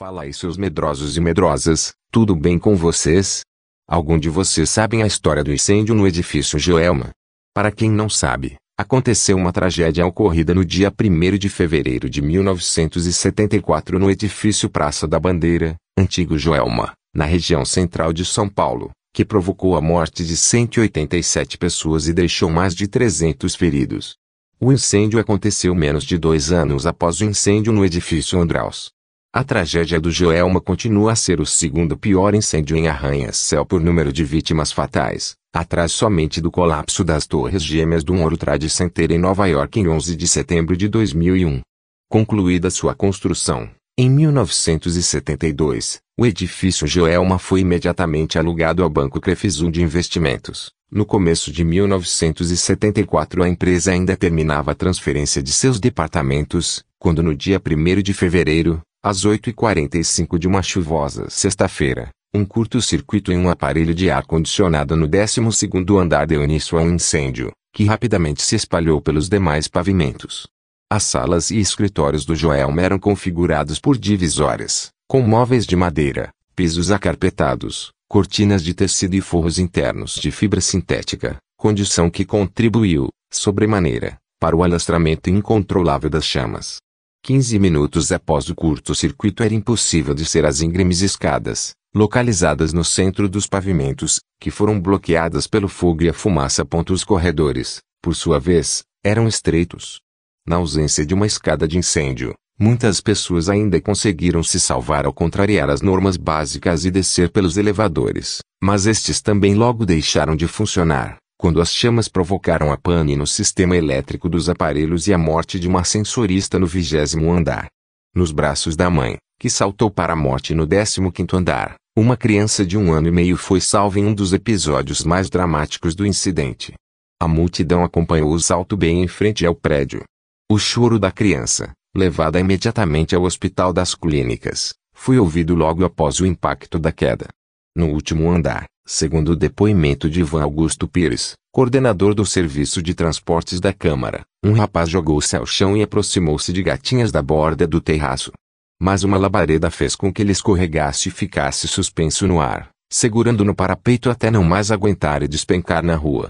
Fala aí, seus medrosos e medrosas, tudo bem com vocês? Algum de vocês sabem a história do incêndio no edifício Joelma? Para quem não sabe, aconteceu uma tragédia ocorrida no dia 1º de fevereiro de 1974 no edifício Praça da Bandeira, antigo Joelma, na região central de São Paulo, que provocou a morte de 187 pessoas e deixou mais de 300 feridos. O incêndio aconteceu menos de 2 anos após o incêndio no edifício Andraus. A tragédia do Joelma continua a ser o segundo pior incêndio em Arranha-Céu por número de vítimas fatais, atrás somente do colapso das Torres Gêmeas do World Trade Center em Nova York em 11 de setembro de 2001. Concluída sua construção, em 1972, o edifício Joelma foi imediatamente alugado ao Banco Crefisa de Investimentos. No começo de 1974 a empresa ainda terminava a transferência de seus departamentos, quando no dia 1º de fevereiro, às 8h45 de uma chuvosa sexta-feira, um curto-circuito em um aparelho de ar-condicionado no 12º andar deu início a um incêndio, que rapidamente se espalhou pelos demais pavimentos. As salas e escritórios do Joelma eram configurados por divisórias, com móveis de madeira, pisos acarpetados, cortinas de tecido e forros internos de fibra sintética, condição que contribuiu, sobremaneira, para o alastramento incontrolável das chamas. 15 minutos após o curto-circuito era impossível descer as íngremes escadas, localizadas no centro dos pavimentos, que foram bloqueadas pelo fogo e a fumaça. Os corredores, por sua vez, eram estreitos. Na ausência de uma escada de incêndio, muitas pessoas ainda conseguiram se salvar ao contrariar as normas básicas e descer pelos elevadores, mas estes também logo deixaram de funcionar, quando as chamas provocaram a pane no sistema elétrico dos aparelhos e a morte de uma ascensorista no 20º andar. Nos braços da mãe, que saltou para a morte no 15º andar, uma criança de 1 ano e meio foi salva em um dos episódios mais dramáticos do incidente. A multidão acompanhou o salto bem em frente ao prédio. O choro da criança, levada imediatamente ao Hospital das Clínicas, foi ouvido logo após o impacto da queda. No último andar, segundo o depoimento de Ivan Augusto Pires, coordenador do Serviço de Transportes da Câmara, um rapaz jogou-se ao chão e aproximou-se de gatinhas da borda do terraço. Mas uma labareda fez com que ele escorregasse e ficasse suspenso no ar, segurando no parapeito até não mais aguentar e despencar na rua.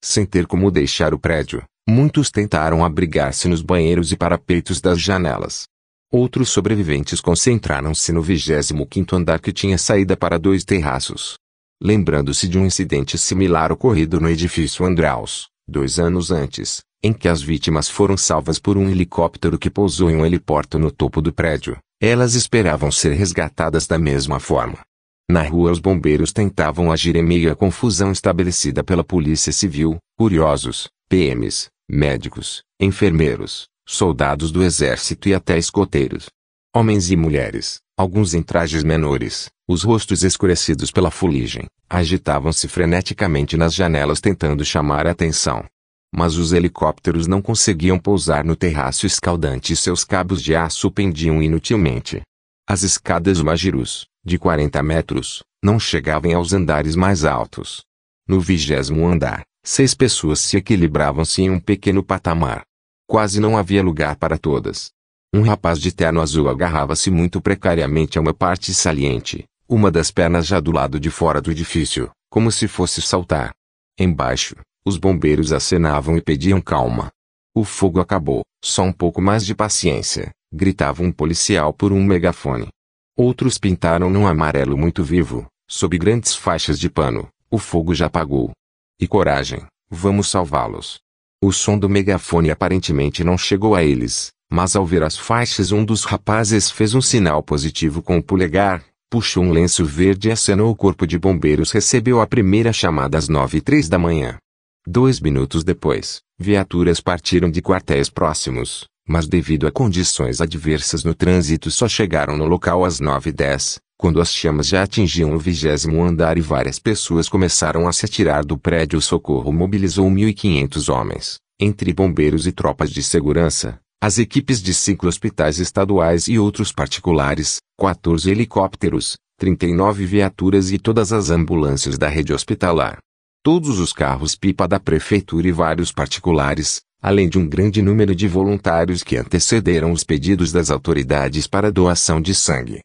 Sem ter como deixar o prédio, muitos tentaram abrigar-se nos banheiros e parapeitos das janelas. Outros sobreviventes concentraram-se no 25º andar que tinha saída para 2 terraços. Lembrando-se de um incidente similar ocorrido no edifício Andraus, 2 anos antes, em que as vítimas foram salvas por um helicóptero que pousou em um heliporto no topo do prédio, elas esperavam ser resgatadas da mesma forma. Na rua os bombeiros tentavam agir em meio à confusão estabelecida pela Polícia Civil, curiosos, PMs, médicos, enfermeiros, soldados do exército e até escoteiros. Homens e mulheres, alguns em trajes menores, os rostos escurecidos pela fuligem, agitavam-se freneticamente nas janelas tentando chamar a atenção. Mas os helicópteros não conseguiam pousar no terraço escaldante e seus cabos de aço pendiam inutilmente. As escadas Magirus, de 40 metros, não chegavam aos andares mais altos. No 20º andar, 6 pessoas se equilibravam-se em um pequeno patamar. Quase não havia lugar para todas. Um rapaz de terno azul agarrava-se muito precariamente a uma parte saliente, uma das pernas já do lado de fora do edifício, como se fosse saltar. Embaixo, os bombeiros acenavam e pediam calma. O fogo acabou, só um pouco mais de paciência, gritava um policial por um megafone. Outros pintaram num amarelo muito vivo, sob grandes faixas de pano: o fogo já apagou. E coragem, vamos salvá-los. O som do megafone aparentemente não chegou a eles, mas ao ver as faixas um dos rapazes fez um sinal positivo com o polegar, puxou um lenço verde e acenou. O corpo de bombeiros recebeu a primeira chamada às 9h03 da manhã. 2 minutos depois, viaturas partiram de quartéis próximos, mas devido a condições adversas no trânsito só chegaram no local às 9h10, quando as chamas já atingiam o 20º andar e várias pessoas começaram a se atirar do prédio. O socorro mobilizou 1.500 homens, entre bombeiros e tropas de segurança, as equipes de 5 hospitais estaduais e outros particulares, 14 helicópteros, 39 viaturas e todas as ambulâncias da rede hospitalar. Todos os carros-pipa da prefeitura e vários particulares, além de um grande número de voluntários que antecederam os pedidos das autoridades para doação de sangue.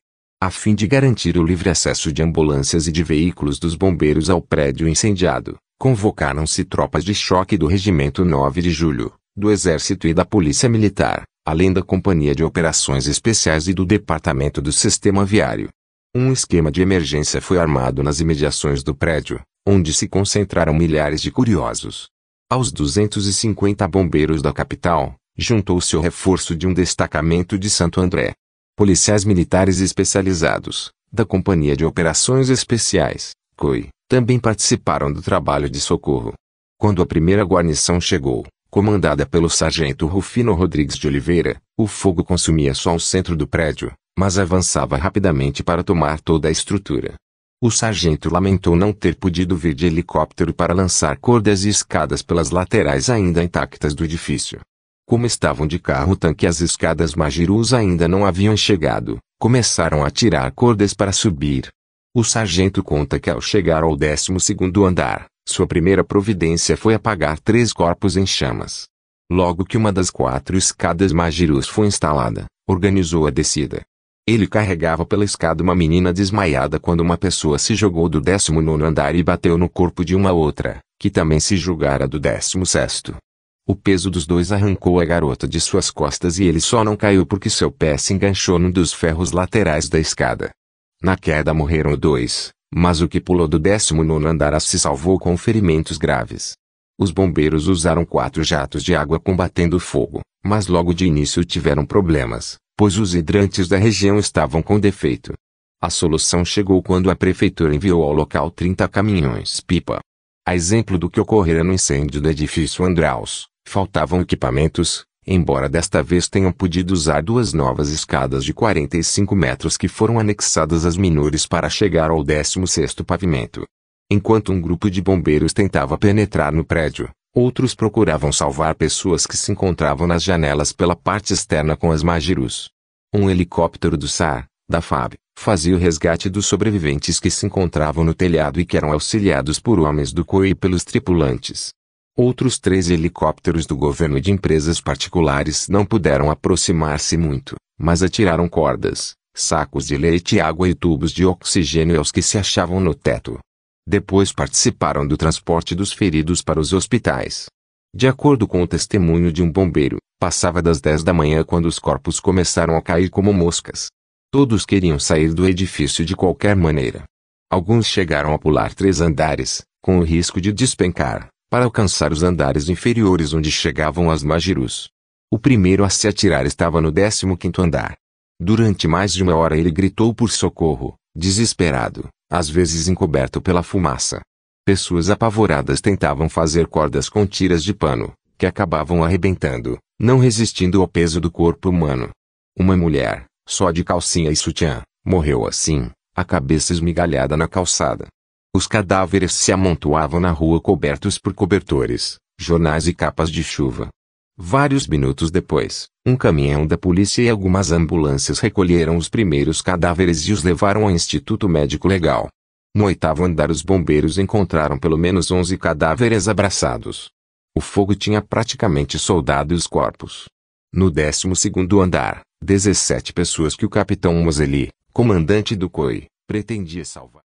A fim de garantir o livre acesso de ambulâncias e de veículos dos bombeiros ao prédio incendiado, convocaram-se tropas de choque do Regimento 9 de Julho, do Exército e da Polícia Militar, além da Companhia de Operações Especiais e do Departamento do Sistema Viário. Um esquema de emergência foi armado nas imediações do prédio, onde se concentraram milhares de curiosos. Aos 250 bombeiros da capital, juntou-se o reforço de um destacamento de Santo André. Policiais militares especializados, da Companhia de Operações Especiais, COI, também participaram do trabalho de socorro. Quando a primeira guarnição chegou, comandada pelo sargento Rufino Rodrigues de Oliveira, o fogo consumia só o centro do prédio, mas avançava rapidamente para tomar toda a estrutura. O sargento lamentou não ter podido vir de helicóptero para lançar cordas e escadas pelas laterais ainda intactas do edifício. Como estavam de carro-tanque e as escadas Magirus ainda não haviam chegado, começaram a tirar cordas para subir. O sargento conta que ao chegar ao 12º andar, sua primeira providência foi apagar 3 corpos em chamas. Logo que uma das 4 escadas Magirus foi instalada, organizou a descida. Ele carregava pela escada uma menina desmaiada quando uma pessoa se jogou do 19º andar e bateu no corpo de uma outra, que também se julgara do 16º. O peso dos dois arrancou a garota de suas costas e ele só não caiu porque seu pé se enganchou num dos ferros laterais da escada. Na queda morreram 2, mas o que pulou do 19º andar se salvou com ferimentos graves. Os bombeiros usaram 4 jatos de água combatendo o fogo, mas logo de início tiveram problemas, pois os hidrantes da região estavam com defeito. A solução chegou quando a prefeitura enviou ao local 30 caminhões-pipa. A exemplo do que ocorrera no incêndio do edifício Andraus, faltavam equipamentos, embora desta vez tenham podido usar 2 novas escadas de 45 metros que foram anexadas às menores para chegar ao 16º pavimento. Enquanto um grupo de bombeiros tentava penetrar no prédio, outros procuravam salvar pessoas que se encontravam nas janelas pela parte externa com as Magirus. Um helicóptero do SAR, da FAB, fazia o resgate dos sobreviventes que se encontravam no telhado e que eram auxiliados por homens do COI e pelos tripulantes. Outros 3 helicópteros do governo e de empresas particulares não puderam aproximar-se muito, mas atiraram cordas, sacos de leite, água e tubos de oxigênio aos que se achavam no teto. Depois participaram do transporte dos feridos para os hospitais. De acordo com o testemunho de um bombeiro, passava das 10 da manhã quando os corpos começaram a cair como moscas. Todos queriam sair do edifício de qualquer maneira. Alguns chegaram a pular 3 andares, com o risco de despencar, para alcançar os andares inferiores onde chegavam as Magirus. O primeiro a se atirar estava no 15º andar. Durante mais de 1 hora ele gritou por socorro, desesperado, às vezes encoberto pela fumaça. Pessoas apavoradas tentavam fazer cordas com tiras de pano, que acabavam arrebentando, não resistindo ao peso do corpo humano. Uma mulher, só de calcinha e sutiã, morreu assim, a cabeça esmigalhada na calçada. Os cadáveres se amontoavam na rua cobertos por cobertores, jornais e capas de chuva. Vários minutos depois, um caminhão da polícia e algumas ambulâncias recolheram os primeiros cadáveres e os levaram ao Instituto Médico Legal. No 8º andar os bombeiros encontraram pelo menos 11 cadáveres abraçados. O fogo tinha praticamente soldado os corpos. No 12º andar, 17 pessoas que o capitão Moseli, comandante do COI, pretendia salvar.